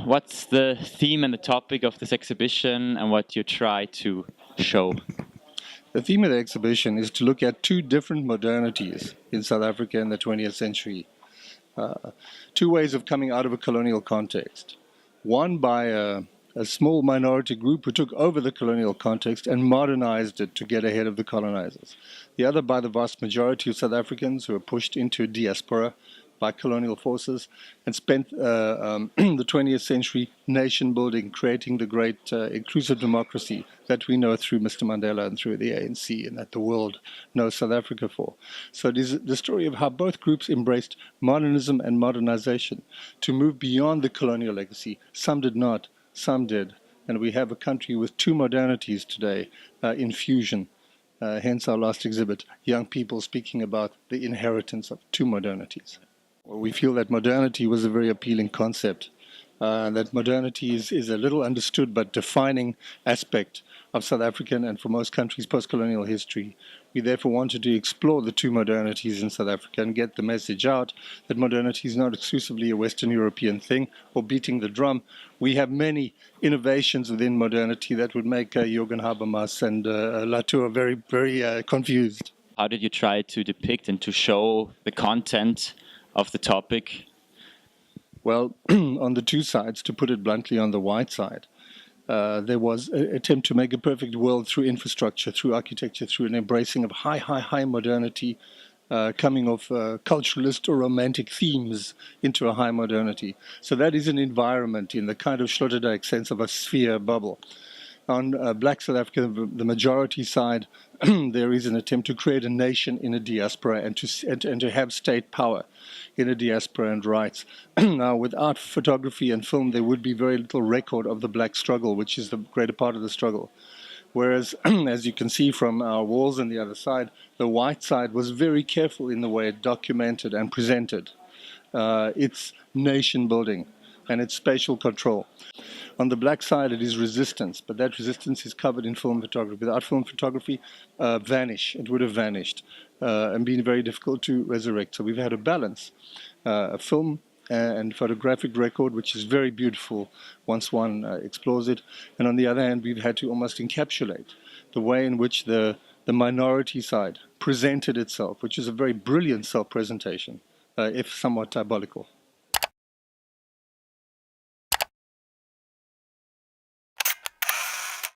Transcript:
what's the theme and the topic of this exhibition and what you try to show? The theme of the exhibition is to look at two different modernities in South Africa in the 20th century. Two ways of coming out of a colonial context. One by a small minority group who took over the colonial context and modernized it to get ahead of the colonizers. The other by the vast majority of South Africans who were pushed into diaspora by colonial forces and spent the 20th century nation building, creating the great inclusive democracy that we know through Mr. Mandela and through the ANC and that the world knows South Africa for. So it is the story of how both groups embraced modernism and modernization to move beyond the colonial legacy. Some did not, some did. And we have a country with two modernities today in fusion. Hence our last exhibit, young people speaking about the inheritance of two modernities. We feel that modernity was a very appealing concept, that modernity is a little understood but defining aspect of South African and for most countries post-colonial history. We therefore wanted to explore the two modernities in South Africa and get the message out that modernity is not exclusively a Western European thing or beating the drum. We have many innovations within modernity that would make Jürgen Habermas and Latour very, very confused. How did you try to depict and to show the content of the topic? Well, on the two sides, to put it bluntly, on the white side, there was an attempt to make a perfect world through infrastructure, through architecture, through an embracing of high modernity, coming off culturalist or romantic themes into a high modernity. So that is an environment in the kind of Sloterdijk sense of a sphere bubble. On Black South Africa, the majority side, there is an attempt to create a nation in a diaspora and to have state power in a diaspora and rights. Now, without photography and film, there would be very little record of the black struggle, which is the greater part of the struggle. Whereas, as you can see from our walls on the other side, the white side was very careful in the way it documented and presented its nation building and its spatial control. On the black side, it is resistance, but that resistance is covered in film photography. Without film photography, it would have vanished and been very difficult to resurrect. So we've had a balance, a film and photographic record, which is very beautiful once one explores it. And on the other hand, we've had to almost encapsulate the way in which the minority side presented itself, which is a very brilliant self-presentation, if somewhat diabolical.